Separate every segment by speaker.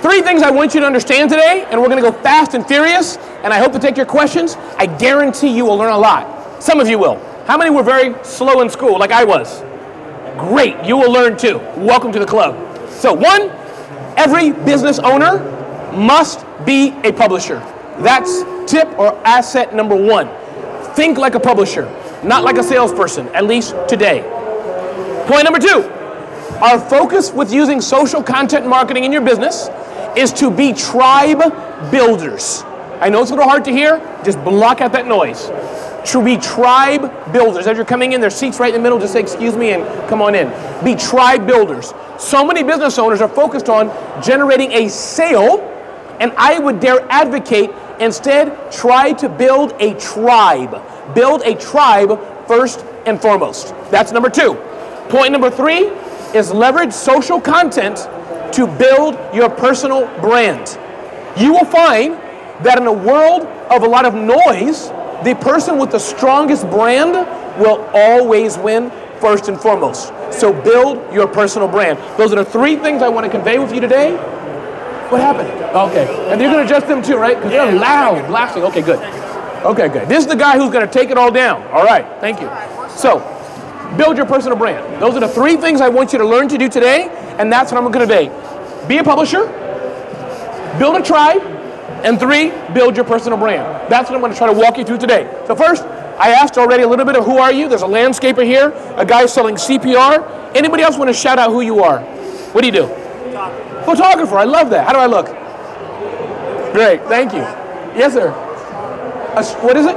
Speaker 1: 3 things I want you to understand today, and we're going to go fast and furious, and I hope to take your questions. I guarantee you will learn a lot. Some of you will. How many were very slow in school, like I was? Great, you will learn too. Welcome to the club. So 1, every business owner must be a publisher. That's tip or asset number 1. Think like a publisher, not like a salesperson, at least today. Point number 2, our focus with using social content marketing in your business is to be tribe builders. I know it's a little hard to hear, just block out that noise. To be tribe builders. As you're coming in, there's seats right in the middle, just say excuse me and come on in. Be tribe builders. So many business owners are focused on generating a sale, and I would dare advocate instead try to build a tribe. Build a tribe first and foremost. That's number 2. Point number 3 is leverage social content to build your personal brand. You will find that in a world of a lot of noise, the person with the strongest brand will always win first and foremost. So build your personal brand. Those are the 3 things I want to convey with you today. What happened? Okay. And you're going to adjust them too, right? Because they're loud, blasting. Okay, good. Okay, good. This is the guy who's going to take it all down. All right, thank you. So, build your personal brand. Those are the 3 things I want you to learn to do today, and that's what I'm going to convey. Be a publisher, build a tribe, and 3, build your personal brand. That's what I'm going to try to walk you through today. So first, I asked already a little bit of who are you. There's a landscaper here, a guy selling CPR. Anybody else want to shout out who you are? What do you do? Photographer. I love that. How do I look? Great. Thank you. Yes, sir. What is it?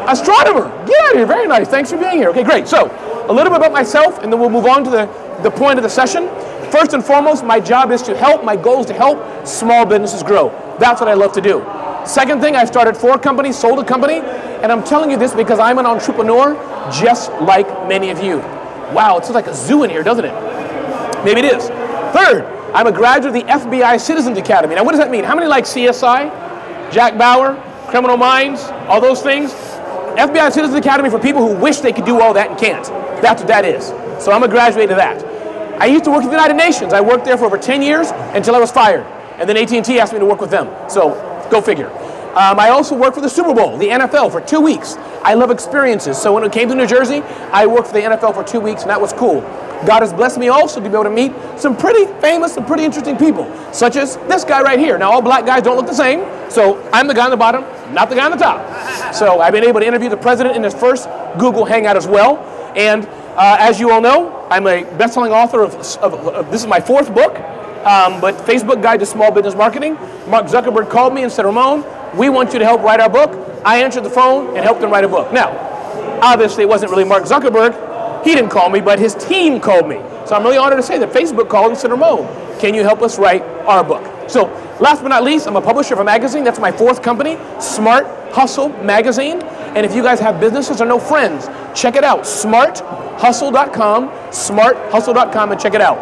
Speaker 1: Astronomer. Get out of here. Very nice. Thanks for being here. Okay, great. So, a little bit about myself, and then we'll move on to the point of the session. First and foremost, my job is to help. My goal is to help small businesses grow. That's what I love to do. Second thing, I've started 4 companies, sold a company, and I'm telling you this because I'm an entrepreneur just like many of you. Wow, it's like a zoo in here, doesn't it? Maybe it is. Third, I'm a graduate of the FBI Citizens Academy. Now, what does that mean? How many like CSI, Jack Bauer, Criminal Minds, all those things? FBI Citizens Academy for people who wish they could do all that and can't. That's what that is. So I'm a graduate of that. I used to work at the United Nations. I worked there for over 10 years until I was fired. And then AT&T asked me to work with them. So go figure. I also worked for the Super Bowl, the NFL, for 2 weeks. I love experiences. So when it came to New Jersey, I worked for the NFL for 2 weeks, and that was cool. God has blessed me also to be able to meet some pretty famous and pretty interesting people, such as this guy right here. Now, all black guys don't look the same, so I'm the guy on the bottom, not the guy on the top. So I've been able to interview the president in his first Google Hangout as well. And as you all know, I'm a best-selling author of this is my 4th book, but Facebook Guide to Small Business Marketing. Mark Zuckerberg called me and said, Ramon, we want you to help write our book. I answered the phone and helped him write a book. Now, obviously it wasn't really Mark Zuckerberg. He didn't call me, but his team called me. So I'm really honored to say that Facebook called and said, Ramon, can you help us write our book? So last but not least, I'm a publisher of a magazine. That's my 4th company, Smart Hustle Magazine. And if you guys have businesses or know friends, check it out, smarthustle.com, smarthustle.com, and check it out.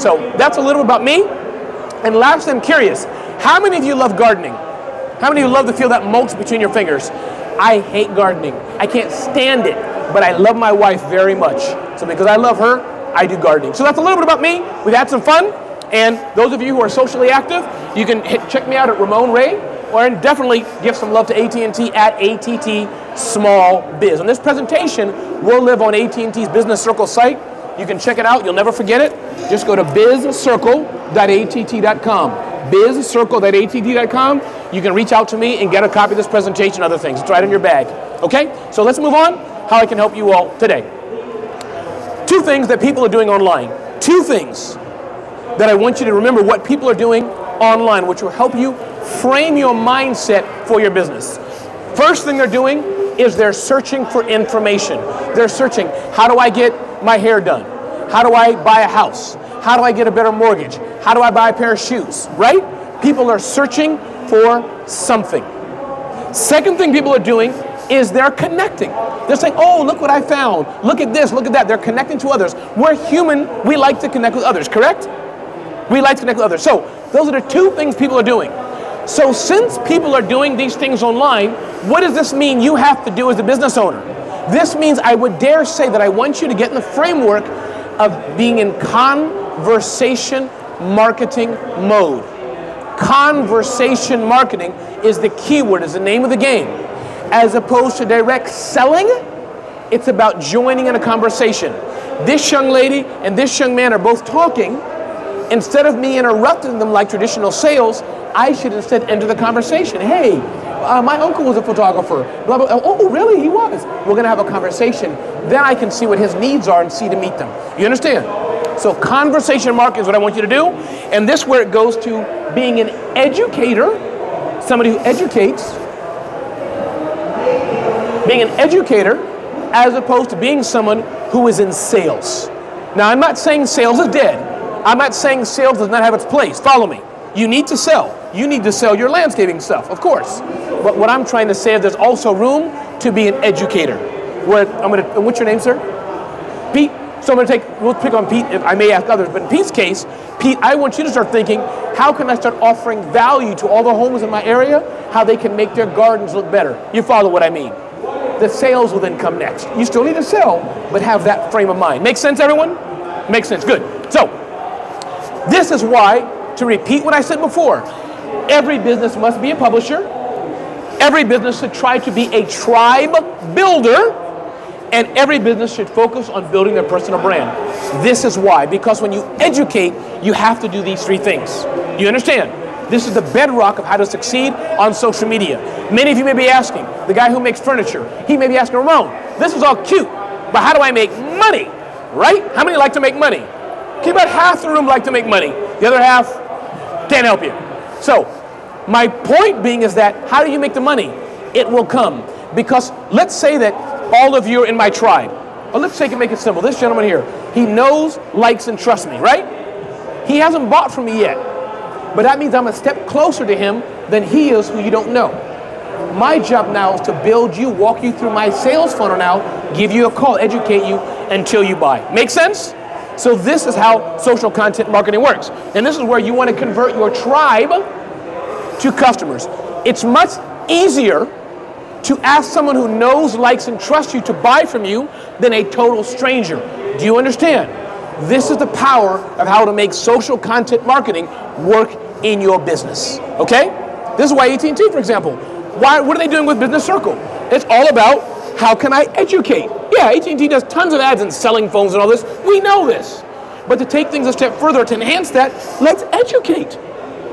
Speaker 1: So that's a little about me. And lastly, I'm curious, how many of you love gardening? How many of you love to feel that mulch between your fingers? I hate gardening. I can't stand it, but I love my wife very much. So because I love her, I do gardening. So that's a little bit about me. We've had some fun. And those of you who are socially active, you can check me out at Ramon Ray, or definitely give some love to AT&T at ATT Small Biz. And this presentation will live on AT&T's Business Circle site. You can check it out. You'll never forget it. Just go to bizcircle.att.com. bizcircle.att.com. You can reach out to me and get a copy of this presentation and other things. It's right in your bag. Okay? So let's move on. How I can help you all today. 2 things that people are doing online. 2 things that I want you to remember what people are doing online, which will help you frame your mindset for your business. First thing they're doing is they're searching for information. They're searching, how do I get my hair done? How do I buy a house? How do I get a better mortgage? How do I buy a pair of shoes, right? People are searching for something. Second thing people are doing is they're connecting. They're saying, oh, look what I found. Look at this, look at that. They're connecting to others. We're human, we like to connect with others, correct? We like to connect with others. So those are the 2 things people are doing. So since people are doing these things online, what does this mean you have to do as a business owner? This means I would dare say that I want you to get in the framework of being in conversation marketing mode. Conversation marketing is the keyword, is the name of the game. As opposed to direct selling, it's about joining in a conversation. This young lady and this young man are both talking. Instead of me interrupting them like traditional sales, I should instead enter the conversation. Hey, my uncle was a photographer. Blah, blah, blah. Oh, really? He was. We're going to have a conversation. Then I can see what his needs are and see to meet them. You understand? So conversation marketing is what I want you to do. And this is where it goes to being an educator, somebody who educates, being an educator as opposed to being someone who is in sales. Now, I'm not saying sales is dead. I'm not saying sales does not have its place. Follow me. You need to sell. You need to sell your landscaping stuff, of course. But what I'm trying to say is there's also room to be an educator. What's your name, sir? Pete. So we'll pick on Pete. I may ask others, but in Pete's case, Pete, I want you to start thinking, how can I start offering value to all the homes in my area, how they can make their gardens look better? You follow what I mean? The sales will then come next. You still need to sell, but have that frame of mind. Make sense, everyone? Makes sense, good. So, this is why, to repeat what I said before, every business must be a publisher. Every business should try to be a tribe builder. And every business should focus on building their personal brand. This is why, because when you educate, you have to do these three things. You understand? This is the bedrock of how to succeed on social media. Many of you may be asking, the guy who makes furniture, he may be asking, Ramon, this is all cute, but how do I make money? Right? How many like to make money? Okay, about half the room like to make money. The other half can't help you. So, my point being is that how do you make the money? It will come. Because let's say that all of you are in my tribe. Or let's make it simple. This gentleman here, he knows, likes, and trusts me, right? He hasn't bought from me yet. But that means I'm a step closer to him than he is who you don't know. My job now is to build you, walk you through my sales funnel now, give you a call, educate you until you buy. Make sense? So this is how social content marketing works. And this is where you want to convert your tribe to customers. It's much easier to ask someone who knows, likes, and trusts you to buy from you than a total stranger. Do you understand? This is the power of how to make social content marketing work in your business. Okay? This is why AT&T, for example, what are they doing with Business Circle? It's all about how can I educate? Yeah, AT&T does tons of ads and selling phones and all this. We know this. But to take things a step further, to enhance that, let's educate.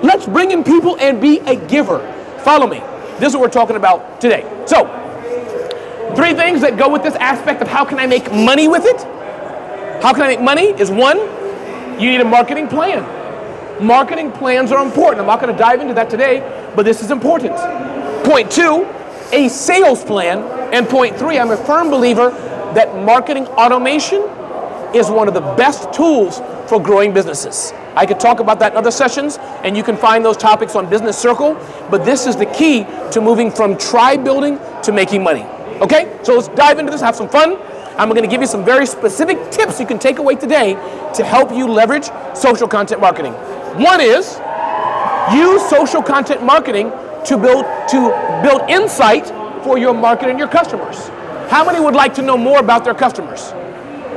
Speaker 1: Let's bring in people and be a giver. Follow me. This is what we're talking about today. So, 3 things that go with this aspect of how can I make money with it? How can I make money is 1, you need a marketing plan. Marketing plans are important. I'm not going to dive into that today, but this is important. Point 2, a sales plan. And point 3, I'm a firm believer that marketing automation is one of the best tools for growing businesses. I could talk about that in other sessions, and you can find those topics on Business Circle, but this is the key to moving from tribe building to making money. Okay, so let's dive into this, have some fun. I'm going to give you some very specific tips you can take away today to help you leverage social content marketing. 1 is, use social content marketing to build insight for your market and your customers. How many would like to know more about their customers?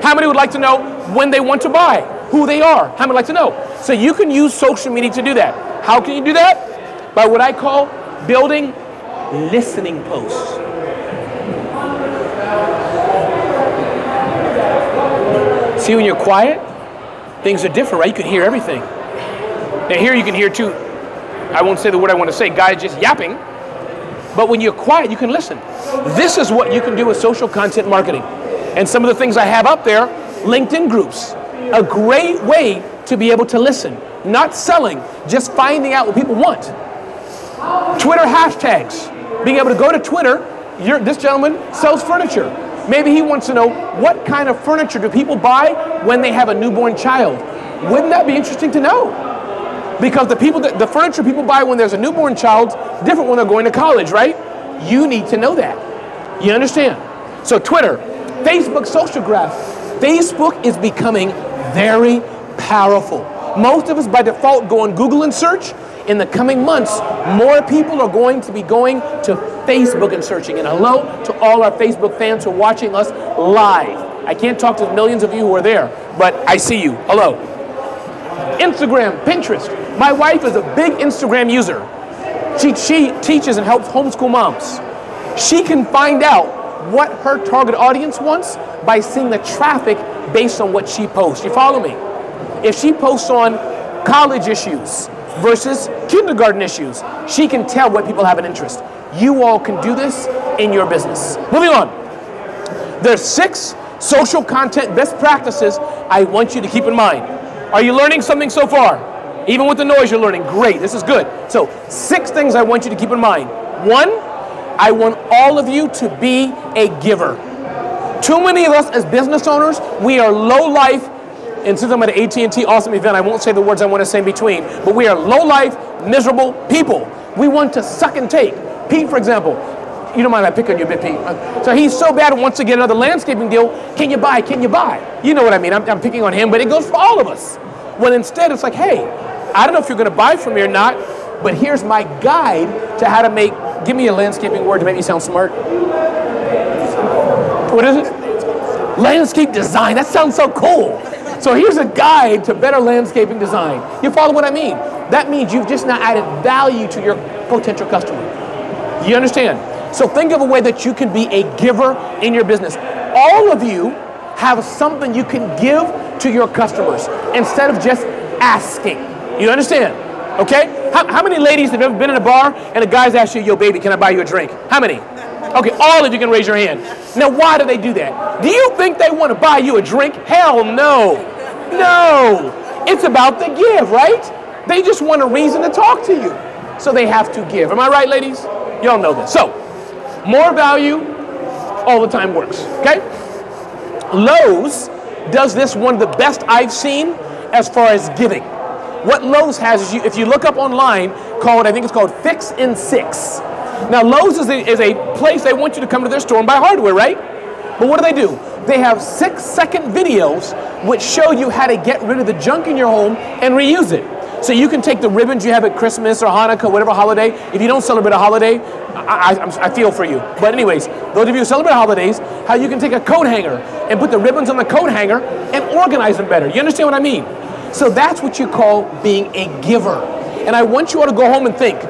Speaker 1: How many would like to know when they want to buy? Who they are? How many would like to know? So you can use social media to do that. How can you do that? By what I call building listening posts. See, when you're quiet, things are different, right? You can hear everything. Now here you can hear too, I won't say the word I want to say, guys just yapping. But when you're quiet, you can listen. This is what you can do with social content marketing. And some of the things I have up there, LinkedIn groups. A great way to be able to listen. Not selling, just finding out what people want. Twitter hashtags. Being able to go to Twitter, this gentleman sells furniture. Maybe he wants to know what kind of furniture do people buy when they have a newborn child. Wouldn't that be interesting to know? Because the furniture people buy when there's a newborn child, different when they're going to college, right? You need to know that. You understand? So Twitter, Facebook social graph. Facebook is becoming very powerful. Most of us by default go on Google and search. In the coming months, more people are going to be going to Facebook and searching. And hello to all our Facebook fans who are watching us live. I can't talk to millions of you who are there, but I see you. Hello. Instagram, Pinterest. My wife is a big Instagram user. She teaches and helps homeschool moms. She can find out what her target audience wants by seeing the traffic based on what she posts. You follow me? If she posts on college issues versus kindergarten issues, she can tell what people have an interest. You all can do this in your business. Moving on. There's 6 social content best practices I want you to keep in mind. Are you learning something so far? Even with the noise you're learning. Great, this is good. So 6 things I want you to keep in mind. 1, I want all of you to be a giver. Too many of us as business owners, we are low life, and since I'm at an AT&T awesome event, I won't say the words I want to say in between, but we are low life, miserable people. We want to suck and take. Pete, for example, you don't mind I pick on you a bit, Pete. So he's so bad and wants to get another landscaping deal. Can you buy? Can you buy? You know what I mean. I'm picking on him, but it goes for all of us. When instead it's like, hey, I don't know if you're going to buy from me or not, but here's my guide to how to make, give me a landscaping word to make me sound smart. What is it? Landscape design. That sounds so cool. So here's a guide to better landscaping design. You follow what I mean? That means you've just not added value to your potential customer. You understand? So think of a way that you can be a giver in your business. All of you have something you can give to your customers instead of just asking. You understand? Okay? How many ladies have ever been in a bar and a guy's asked you, yo baby, can I buy you a drink? How many? Okay, all of you can raise your hand. Now, why do they do that? Do you think they want to buy you a drink? Hell no. No. It's about the give, right? They just want a reason to talk to you. So they have to give. Am I right, ladies? Y'all know this. So, more value all the time works, okay? Lowe's does this one of the best I've seen as far as giving. What Lowe's has is, if you look up online, I think it's called Fix in 6. Now, Lowe's is a place they want you to come to their store and buy hardware, right? But what do? They have 6-second videos which show you how to get rid of the junk in your home and reuse it. So you can take the ribbons you have at Christmas or Hanukkah, whatever holiday. If you don't celebrate a holiday, I feel for you. But anyways, those of you who celebrate holidays, how you can take a coat hanger and put the ribbons on the coat hanger and organize them better. You understand what I mean? So that's what you call being a giver. And I want you all to go home and think,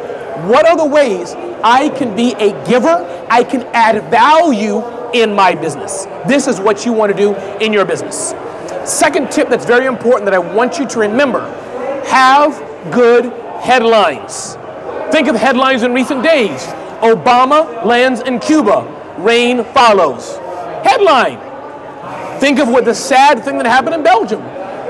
Speaker 1: what are the ways I can be a giver? I can add value in my business. This is what you want to do in your business. Second tip that's very important that I want you to remember, have good headlines. Think of headlines in recent days. Obama lands in Cuba, rain follows. Headline. Think of what the sad thing that happened in Belgium.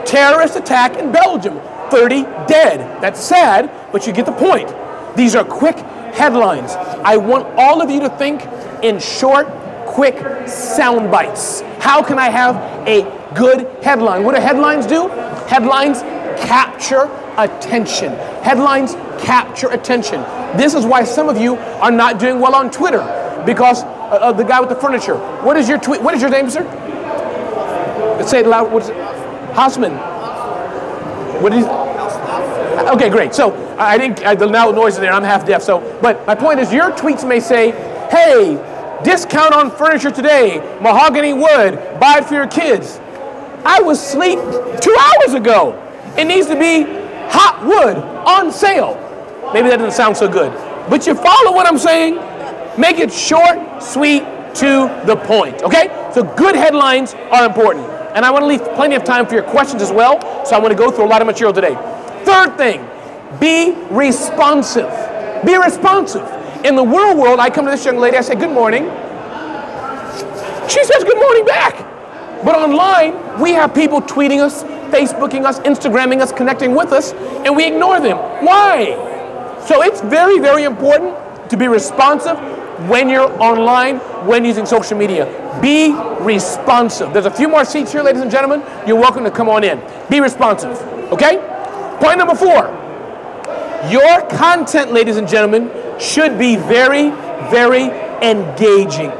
Speaker 1: Terrorist attack in Belgium, 30 dead. That's sad, but you get the point. These are quick headlines. I want all of you to think in short, quick sound bites. How can I have a good headline? What do headlines do? Headlines capture attention. Headlines capture attention. This is why some of you are not doing well on Twitter, because of the guy with the furniture. What is your tweet? What is your name, sir? Let's say it loud. What is it? Hausman. What is? Okay, great. So I think the loud noise in there. I'm half deaf. So, but my point is, your tweets may say, "Hey, discount on furniture today. Mahogany wood. Buy it for your kids." I was asleep 2 hours ago. It needs to be hot wood on sale. Maybe that doesn't sound so good, but you follow what I'm saying? Make it short, sweet, to the point. Okay? So good headlines are important. And I want to leave plenty of time for your questions as well, so I want to go through a lot of material today. Third thing, be responsive. Be responsive. In the real world, I come to this young lady, I say, "Good morning." She says, "Good morning" back. But online, we have people tweeting us, Facebooking us, Instagramming us, connecting with us, and we ignore them. Why? So it's very, very important to be responsive when you're online, when using social media. Be responsive. There's a few more seats here, ladies and gentlemen. You're welcome to come on in. Be responsive, okay? Point number 4. Your content, ladies and gentlemen, should be very, very engaging.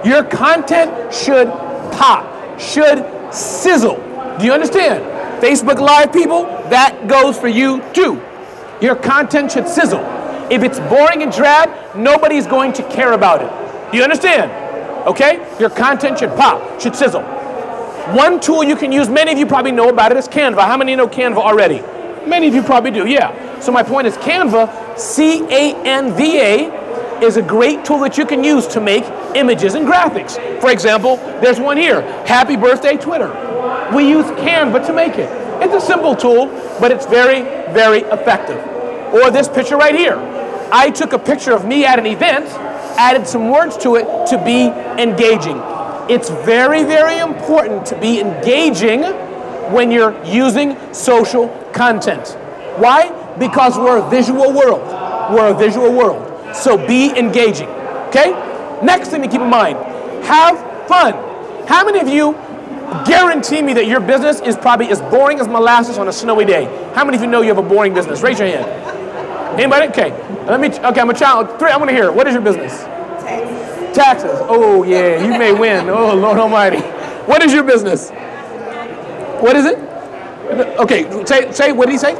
Speaker 1: Your content should pop, should sizzle. Do you understand? Facebook Live people, that goes for you too. Your content should sizzle. If it's boring and drab, nobody's going to care about it. Do you understand? Okay? Your content should pop, should sizzle. One tool you can use, many of you probably know about it, is Canva. How many know Canva already? Many of you probably do, yeah. So my point is Canva, C-A-N-V-A, is a great tool that you can use to make images and graphics. For example, there's one here, Happy Birthday Twitter. We use Canva to make it. It's a simple tool, but it's very, very effective. Or this picture right here. I took a picture of me at an event, added some words to it to be engaging. It's very, very important to be engaging when you're using social content. Why? Because we're a visual world. We're a visual world. So be engaging. Okay? Next thing to keep in mind, have fun. How many of you guarantee me that your business is probably as boring as molasses on a snowy day? How many of you know you have a boring business? Raise your hand. Anybody? Okay. Okay, I'm a child. Three, I want to hear. What is your business? Taxes. Oh, yeah, you may win. Oh, Lord Almighty. What is your business? What is it? Okay, say what did he say?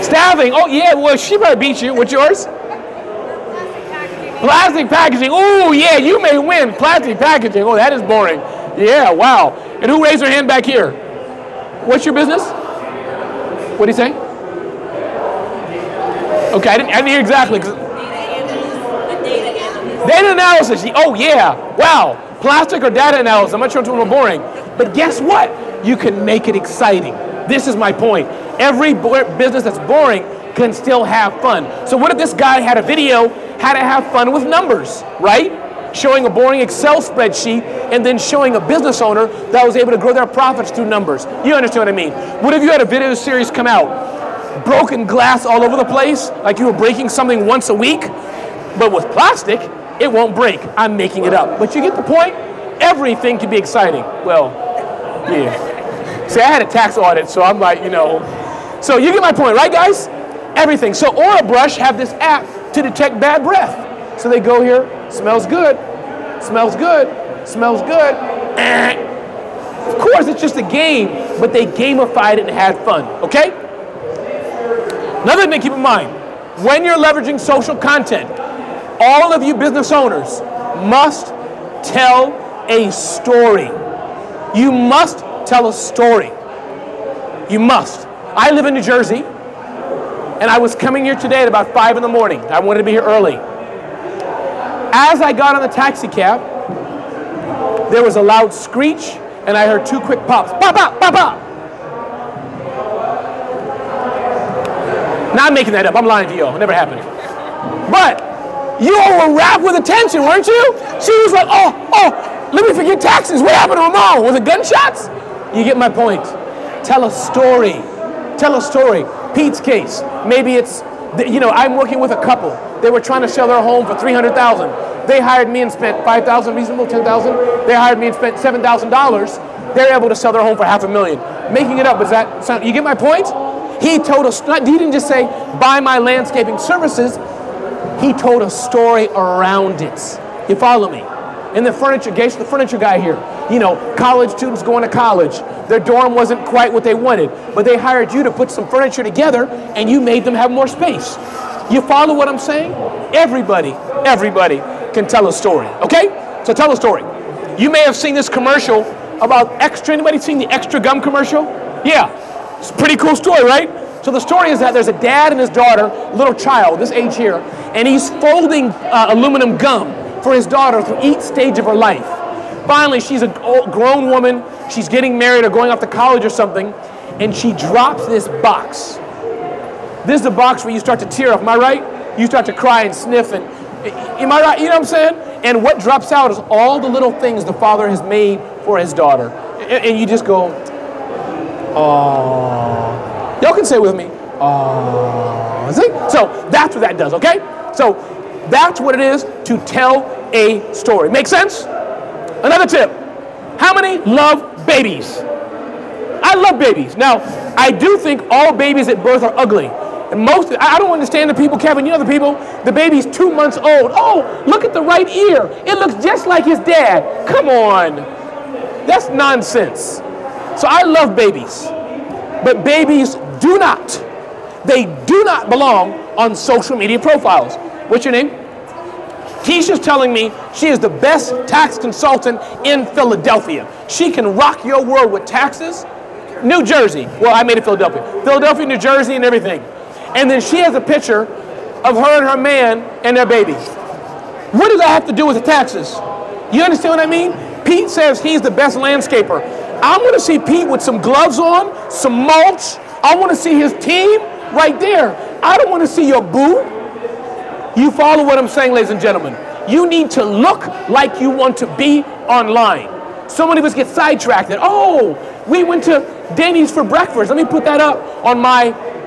Speaker 1: Staffing. Oh, yeah, well, she better beat you. What's yours? Plastic packaging. Oh, yeah, you may win. Plastic packaging. Oh, that is boring. Yeah, wow. And who raised their hand back here? What's your business? What did he say? Okay, I didn't hear exactly. Data analysis. Oh, yeah. Wow. Plastic or data analysis. I'm not sure which one was boring. But guess what? You can make it exciting. This is my point. Every business that's boring can still have fun. So what if this guy had a video how to have fun with numbers, right? Showing a boring Excel spreadsheet and then showing a business owner that was able to grow their profits through numbers. You understand what I mean? What if you had a video series come out, broken glass all over the place, like you were breaking something once a week, but with plastic, it won't break. I'm making it up. But you get the point? Everything can be exciting. Well, yeah. See, I had a tax audit, so I'm like, you know. So you get my point, right, guys? Everything. So Aura Brush have this app to detect bad breath. So they go here, smells good, smells good, smells good. Of course, it's just a game, but they gamified it and had fun, okay? Another thing to keep in mind, when you're leveraging social content, all of you business owners must tell a story. You must tell a story. You must. I live in New Jersey, and I was coming here today at about 5 in the morning. I wanted to be here early. As I got on the taxi cab, there was a loud screech, and I heard two quick pops. Pop, pop, pop, pop. Now I'm making that up. I'm lying to you. It never happened. But you all were wrapped with attention, weren't you? She was like, oh, let me forget taxes. What happened to Ramon? Was it gunshots? You get my point. Tell a story. Tell a story. Pete's case. Maybe it's, you know, I'm working with a couple. They were trying to sell their home for $300,000. They hired me and spent $5,000, reasonable, $10,000. They hired me and spent $7,000. They're able to sell their home for $500,000. Making it up, does that sound, you get my point? He told us, he didn't just say, buy my landscaping services. He told a story around it. You follow me? And the furniture guy here, you know, college students going to college. Their dorm wasn't quite what they wanted, but they hired you to put some furniture together and you made them have more space. You follow what I'm saying? Everybody can tell a story, okay? So tell a story. You may have seen this commercial about Extra. Anybody seen the Extra gum commercial? Yeah, it's a pretty cool story, right? So the story is that there's a dad and his daughter, little child, this age here, and he's folding aluminum gum for his daughter through each stage of her life. Finally, she's a grown woman, she's getting married or going off to college or something, and she drops this box. This is the box where you start to tear up, am I right? You start to cry and sniff, and am I right? You know what I'm saying? And what drops out is all the little things the father has made for his daughter. And you just go, aww. Y'all can say it with me, aww. See? So that's what that does, okay? So that's what it is to tell a story. Make sense? Another tip. How many love babies? I love babies. Now, I do think all babies at birth are ugly. And most, I don't understand the people, Kevin, you know the people, the baby's 2 months old. Oh, look at the right ear. It looks just like his dad. Come on. That's nonsense. So I love babies. But babies do not, they do not belong on social media profiles. What's your name? Keisha's telling me she is the best tax consultant in Philadelphia. She can rock your world with taxes. New Jersey. Well, I made it Philadelphia. Philadelphia, New Jersey, and everything. And then she has a picture of her and her man and their baby. What does that have to do with the taxes? You understand what I mean? Pete says he's the best landscaper. I want to see Pete with some gloves on, some mulch. I want to see his team right there. I don't want to see your boo. You follow what I'm saying, ladies and gentlemen. You need to look like you want to be online. So many of us get sidetracked that, oh, we went to Denny's for breakfast. Let me put that up on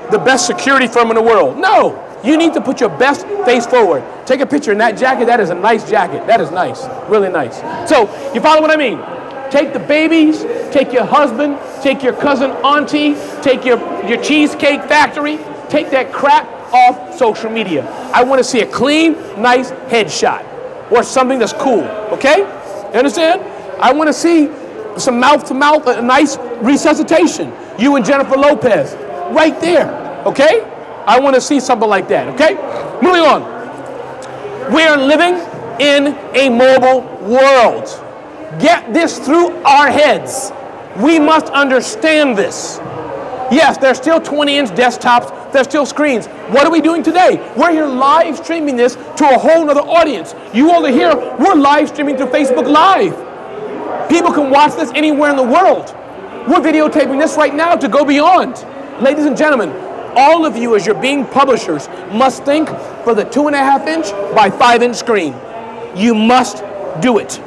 Speaker 1: the best security firm in the world. No, you need to put your best face forward. Take a picture in that jacket. That is a nice jacket. That is nice, really nice. So you follow what I mean? Take the babies, take your husband, take your cousin, auntie, take your cheesecake factory, take that crap off social media. I want to see a clean, nice headshot or something that's cool, okay? You understand? I want to see some mouth-to-mouth, a nice resuscitation. You and Jennifer Lopez, right there, okay? I want to see something like that, okay? Moving on. We are living in a mobile world. Get this through our heads. We must understand this. Yes, there's still 20-inch desktops. There's still screens. What are we doing today? We're here live streaming this to a whole nother audience. You all are here. We're live streaming through Facebook Live. People can watch this anywhere in the world. We're videotaping this right now to go beyond. Ladies and gentlemen, all of you as you're being publishers must think for the 2.5-inch by 5-inch screen. You must do it.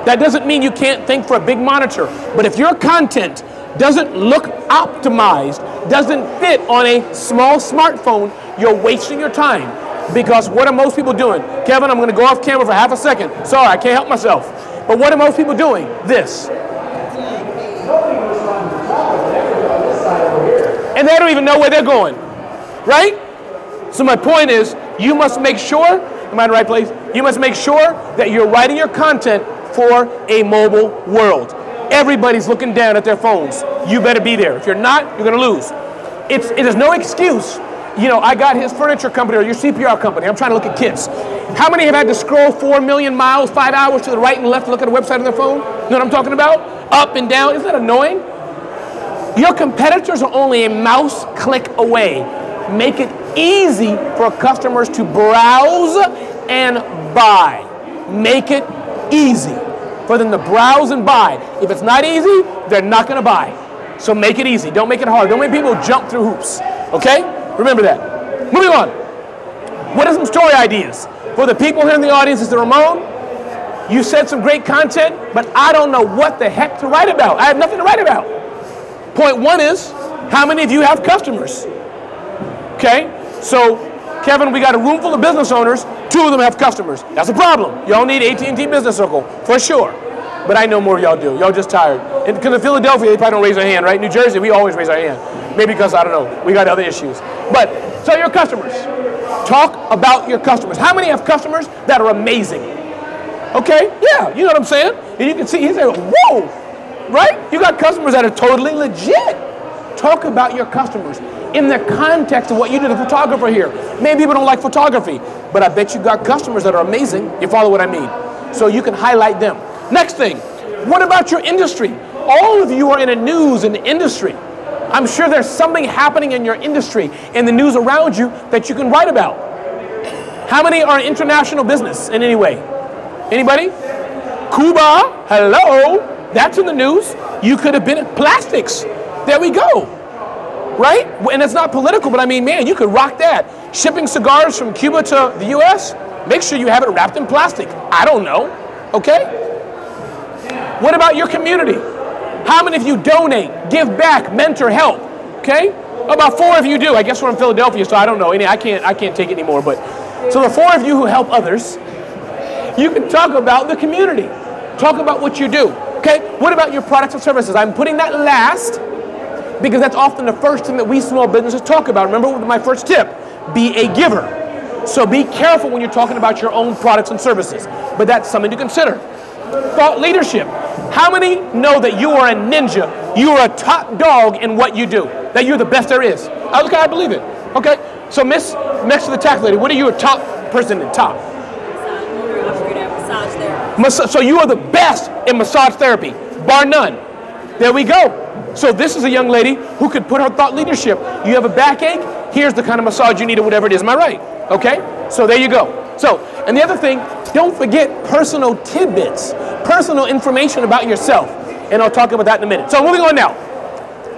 Speaker 1: That doesn't mean you can't think for a big monitor, but if your content doesn't look optimized, doesn't fit on a small smartphone, you're wasting your time. Because what are most people doing? Kevin, I'm going to go off camera for half a second. Sorry, I can't help myself. But what are most people doing? This. And they don't even know where they're going, right? So my point is, you must make sure, am I in the right place? You must make sure that you're writing your content for a mobile world. Everybody's looking down at their phones. You better be there. If you're not, you're going to lose. It is no excuse. You know, I got his furniture company or your CPR company. I'm trying to look at kits. How many have had to scroll 4 million miles, 5 hours to the right and left to look at a website on their phone? You know what I'm talking about? Up and down. Isn't that annoying? Your competitors are only a mouse click away. Make it easy for customers to browse and buy. Make it easy for them to browse and buy. If it's not easy, they're not going to buy. So make it easy. Don't make it hard. Don't make people jump through hoops. Okay? Remember that. Moving on. What are some story ideas? For the people here in the audience, Mr. Ramon, you said some great content, but I don't know what the heck to write about. I have nothing to write about. Point one is, how many of you have customers? Okay? So, Kevin, we got a room full of business owners. 2 of them have customers. That's a problem. Y'all need AT&T Business Circle, for sure. But I know more of y'all do. Y'all just tired. Because in Philadelphia, they probably don't raise their hand, right? New Jersey, we always raise our hand. Maybe because, I don't know, we got other issues. But, so your customers. Talk about your customers. How many have customers that are amazing? Okay? Yeah, you know what I'm saying? And you can see, he's like, whoa! Right? You got customers that are totally legit. Talk about your customers in the context of what you do, the photographer here. Maybe people don't like photography, but I bet you got customers that are amazing. You follow what I mean? So you can highlight them. Next thing, what about your industry? All of you are in the news in the industry. I'm sure there's something happening in your industry, in the news around you that you can write about. How many are in international business in any way? Anybody? Cuba, hello. That's in the news. You could have been plastics. There we go. Right? And it's not political, but I mean, man, you could rock that. Shipping cigars from Cuba to the US, make sure you have it wrapped in plastic. I don't know. Okay? What about your community? How many of you donate, give back, mentor, help? Okay? About 4 of you do. I guess we're in Philadelphia, so I don't know. I can't take it anymore. But so the 4 of you who help others, you can talk about the community. Talk about what you do. Okay? What about your products and services? I'm putting that last because that's often the first thing that we small businesses talk about. Remember my first tip, be a giver. So be careful when you're talking about your own products and services. But that's something to consider. Thought leadership. How many know that you are a ninja? You are a top dog in what you do. That you're the best there is. Okay, I believe it. Okay, so Miss, next to the tax lady, what are you a top person in top? So you are the best in massage therapy, bar none. There we go. So this is a young lady who could put her thought leadership. You have a backache, here's the kind of massage you need or whatever it is. Am I right? Okay? So there you go. So, and the other thing, don't forget personal tidbits, personal information about yourself. And I'll talk about that in a minute. So moving on now.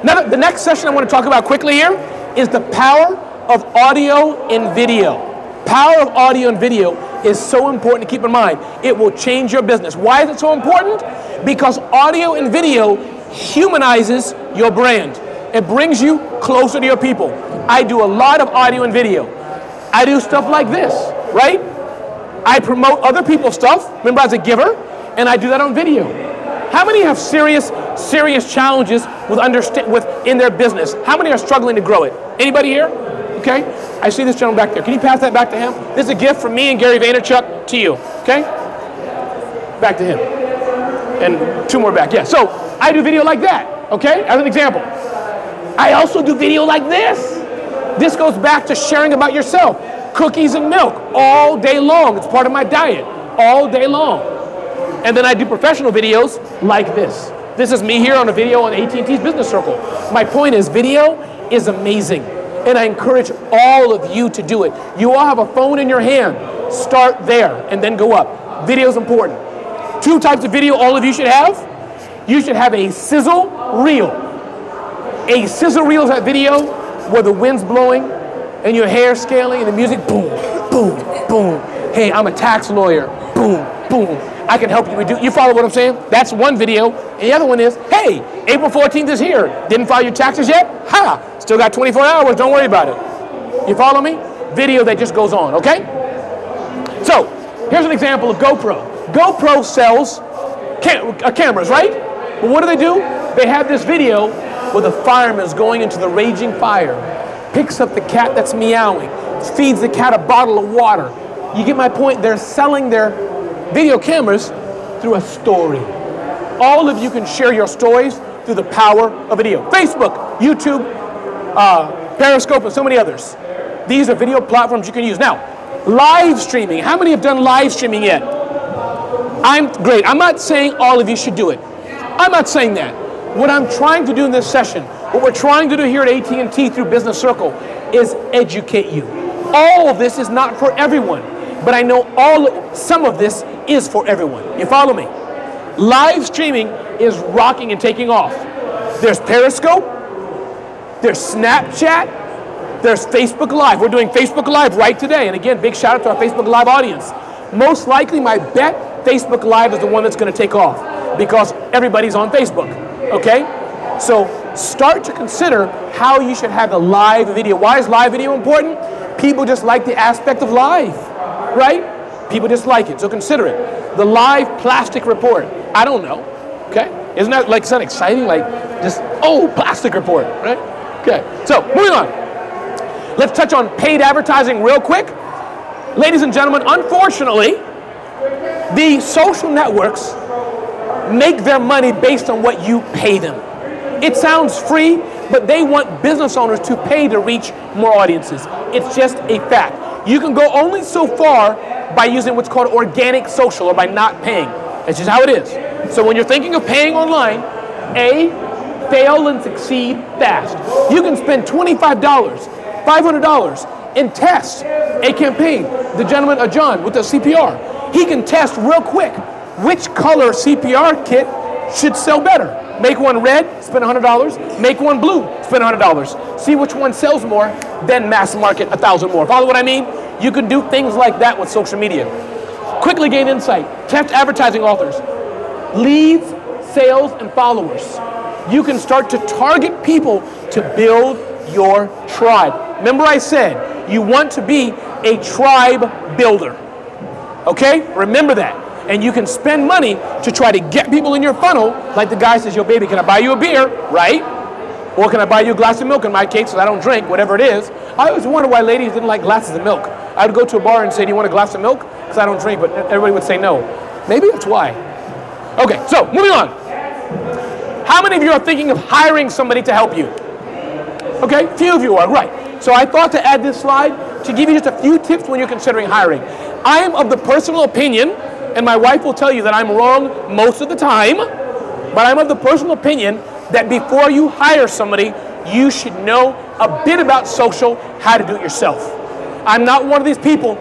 Speaker 1: Now, the next session I want to talk about quickly here is the power of audio and video. Power of audio and video is so important to keep in mind. It will change your business. Why is it so important? Because audio and video humanizes your brand. It brings you closer to your people. I do a lot of audio and video. I do stuff like this, right? I promote other people's stuff, remember as a giver, and I do that on video. How many have serious challenges with in their business? How many are struggling to grow it? Anybody here? Okay, I see this gentleman back there. Can you pass that back to him? This is a gift from me and Gary Vaynerchuk to you, okay? Back to him. And two more back, yeah. So I do video like that, okay, as an example. I also do video like this. This goes back to sharing about yourself. Cookies and milk all day long. It's part of my diet all day long. And then I do professional videos like this. This is me here on a video on AT&T's Business Circle. My point is, video is amazing. And I encourage all of you to do it. You all have a phone in your hand. Start there and then go up. Video is important. Two types of video all of you should have. You should have a sizzle reel. A sizzle reel is that video where the wind's blowing and your hair scaling and the music, boom, boom, boom. Hey, I'm a tax lawyer. Boom, boom. I can help you. You follow what I'm saying? That's one video. And the other one is, hey, April 14th is here. Didn't file your taxes yet? Ha! Still got 24 hours. Don't worry about it. You follow me? Video that just goes on, okay? So, here's an example of GoPro. GoPro sells cameras, right? But what do? They have this video where the fireman's going into the raging fire, picks up the cat that's meowing, feeds the cat a bottle of water. You get my point? They're selling their video cameras through a story. All of you can share your stories through the power of video. Facebook, YouTube, Periscope, and so many others. These are video platforms you can use. Now, live streaming. How many have done live streaming yet? Great. I'm not saying all of you should do it. I'm not saying that. What I'm trying to do in this session, what we're trying to do here at AT&T through Business Circle is educate you. All of this is not for everyone, but I know some of this is for everyone. You follow me? Live streaming is rocking and taking off. There's Periscope, there's Snapchat, there's Facebook Live. We're doing Facebook Live right today. And again, big shout out to our Facebook Live audience. Most likely, my bet, Facebook Live is the one that's going to take off because everybody's on Facebook, okay? So start to consider how you should have a live video. Why is live video important? People just like the aspect of live, right? People just like it, so consider it. The live plastic report, I don't know, okay? Isn't that like something exciting? Like just, oh, plastic report, right? Okay, so moving on. Let's touch on paid advertising real quick. Ladies and gentlemen, unfortunately, the social networks make their money based on what you pay them. It sounds free, but they want business owners to pay to reach more audiences. It's just a fact. You can go only so far by using what's called organic social or by not paying. That's just how it is. So when you're thinking of paying online, A, fail and succeed fast. You can spend $25, $500 and test a campaign. The gentleman, John, with the CPR, he can test real quick which color CPR kit should sell better. Make one red, spend $100. Make one blue, spend $100. See which one sells more, then mass market 1,000 more. Follow what I mean? You can do things like that with social media. Quickly gain insight. Test advertising authors. Leads, sales, and followers. You can start to target people to build your tribe. Remember I said, you want to be a tribe builder. Okay? Remember that. And you can spend money to try to get people in your funnel, like the guy says, yo baby, can I buy you a beer, right? Or can I buy you a glass of milk in my case, because I don't drink, whatever it is. I always wonder why ladies didn't like glasses of milk. I would go to a bar and say, do you want a glass of milk? Because I don't drink, but everybody would say no. Maybe that's why. Okay, so moving on. How many of you are thinking of hiring somebody to help you? Okay, few of you are, right. So I thought to add this slide to give you just a few tips when you're considering hiring. I am of the personal opinion and my wife will tell you that I'm wrong most of the time, but I'm of the personal opinion that before you hire somebody, you should know a bit about social, how to do it yourself. I'm not one of these people,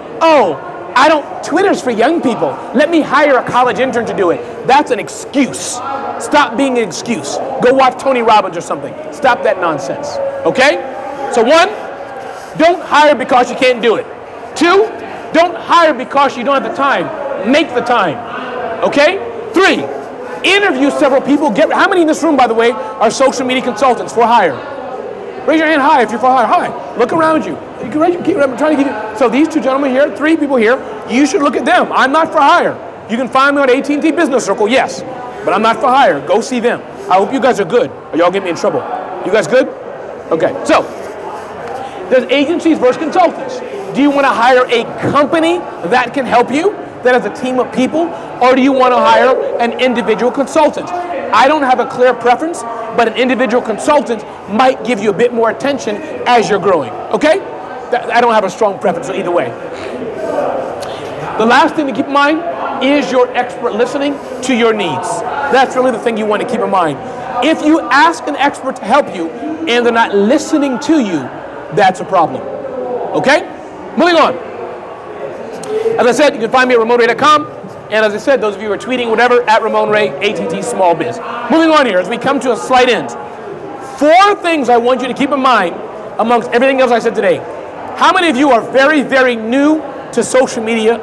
Speaker 1: Twitter's for young people. Let me hire a college intern to do it. That's an excuse. Stop being an excuse. Go watch Tony Robbins or something. Stop that nonsense, okay? So 1, don't hire because you can't do it. 2, don't hire because you don't have the time. Make the time, okay? 3, interview several people. How many in this room, by the way, are social media consultants for hire? Raise your hand high if you're for hire. Hi. Look around you. You can raise your, I'm trying to give you. So these 2 gentlemen here, 3 people here, you should look at them. I'm not for hire. You can find me on AT&T Business Circle, yes, but I'm not for hire. Go see them. I hope you guys are good, or y'all get me in trouble. You guys good? Okay. So there's agencies versus consultants. Do you want to hire a company that can help you, that has a team of people, or do you want to hire an individual consultant? I don't have a clear preference, but an individual consultant might give you a bit more attention as you're growing, okay? I don't have a strong preference, so either way. The last thing to keep in mind is your expert listening to your needs. That's really the thing you want to keep in mind. If you ask an expert to help you and they're not listening to you, that's a problem, okay? Moving on. As I said, you can find me at RamonRay.com. And as I said, those of you who are tweeting, whatever, at Ramon Ray, AT&T Small Biz. Moving on here, as we come to a slight end. 4 things I want you to keep in mind amongst everything else I said today. How many of you are very, very new to social media?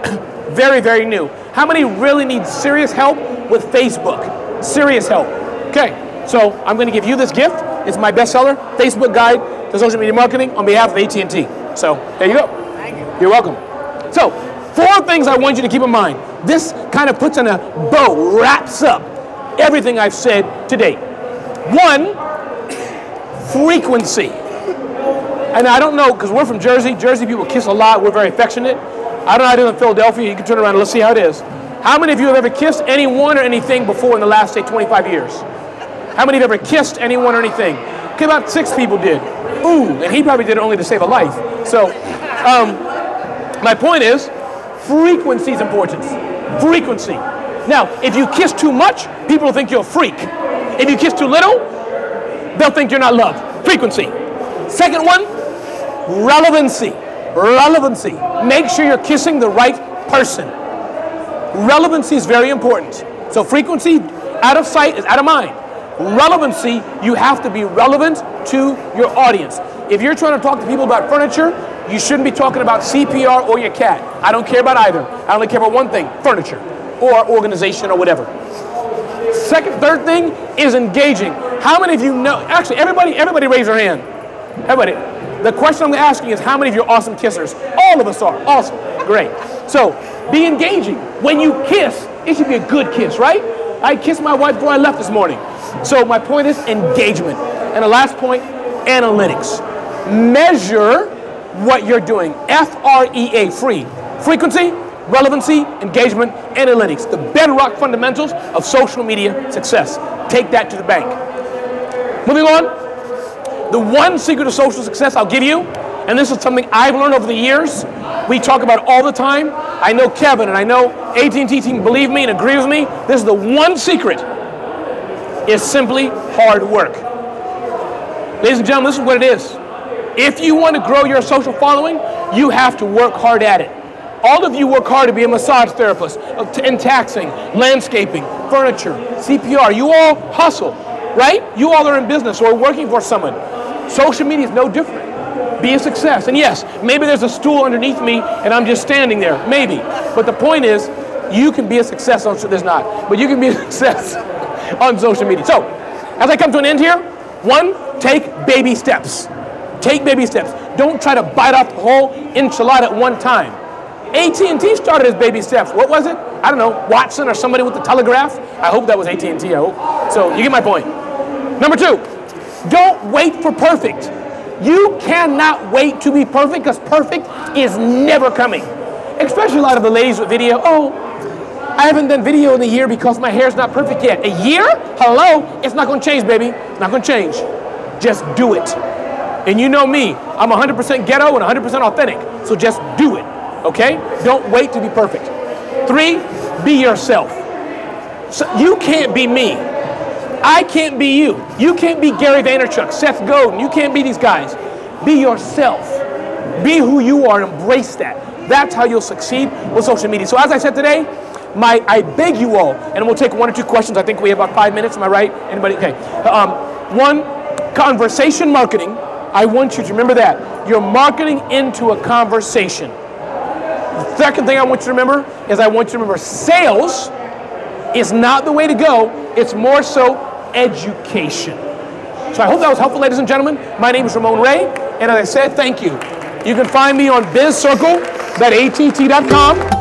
Speaker 1: Very, very new. How many really need serious help with Facebook? Serious help. Okay, so I'm going to give you this gift. It's my bestseller, Facebook Guide to Social Media Marketing on behalf of AT&T. So there you go. Thank you. You're welcome. So 4 things I want you to keep in mind. This kind of puts in a bow, wraps up everything I've said today. 1, frequency. And I don't know, because we're from Jersey. Jersey people kiss a lot. We're very affectionate. I don't know how to do in Philadelphia. You can turn around and let's see how it is. How many of you have ever kissed anyone or anything before in the last, say, 25 years? How many have ever kissed anyone or anything? Okay, about 6 people did. Ooh, and he probably did it only to save a life. So, my point is, frequency is important. Frequency. Now, if you kiss too much, people will think you're a freak. If you kiss too little, they'll think you're not loved. Frequency. Second one, relevancy. Relevancy. Make sure you're kissing the right person. Relevancy is very important. So frequency, out of sight is out of mind. Relevancy, you have to be relevant to your audience. If you're trying to talk to people about furniture, you shouldn't be talking about CPR or your cat. I don't care about either. I only care about one thing, furniture or organization or whatever. Third thing is engaging. How many of you know, actually everybody raise their hand. Everybody. The question I'm asking is how many of you are awesome kissers? All of us are. Awesome. Great. So be engaging. When you kiss, it should be a good kiss, right? I kissed my wife before I left this morning. So my point is engagement. And the last point, analytics. Measure what you're doing. F-R-E-A, free. Frequency, relevancy, engagement, analytics. The bedrock fundamentals of social media success. Take that to the bank. Moving on. The one secret of social success I'll give you, and this is something I've learned over the years, we talk about all the time. I know Kevin and I know AT&T team believe me and agree with me. This is the one secret, is simply hard work. Ladies and gentlemen, this is what it is. If you want to grow your social following, you have to work hard at it. All of you work hard to be a massage therapist, in taxing, landscaping, furniture, CPR. You all hustle, right? You all are in business or working for someone. Social media is no different. Be a success. And yes, maybe there's a stool underneath me and I'm just standing there. Maybe. But the point is, you can be a success on, there's not, but you can be a success on social media. So, as I come to an end here, 1, take baby steps. Take baby steps. Don't try to bite off the whole enchilada at one time. AT&T started as baby steps. What was it? I don't know, Watson or somebody with the telegraph? I hope that was AT&T, I hope. So you get my point. Number 2, don't wait for perfect. You cannot wait to be perfect because perfect is never coming. Especially a lot of the ladies with video. Oh, I haven't done video in a year because my hair's not perfect yet. A year? Hello? It's not going to change, baby. It's not going to change. Just do it. And you know me. I'm 100% ghetto and 100% authentic. So just do it. Okay? Don't wait to be perfect. 3, Be yourself. So you can't be me. I can't be you. You can't be Gary Vaynerchuk, Seth Godin. You can't be these guys. Be yourself. Be who you are. Embrace that. That's how you'll succeed with social media. So as I said today, I beg you all, and we'll take 1 or 2 questions. I think we have about 5 minutes. Am I right? Anybody? Okay. One, conversation marketing. I want you to remember that. You're marketing into a conversation. The second thing I want you to remember is I want you to remember sales is not the way to go. It's more so education. So I hope that was helpful, ladies and gentlemen. My name is Ramon Ray, and as I said, thank you. You can find me on bizcircle.att.com.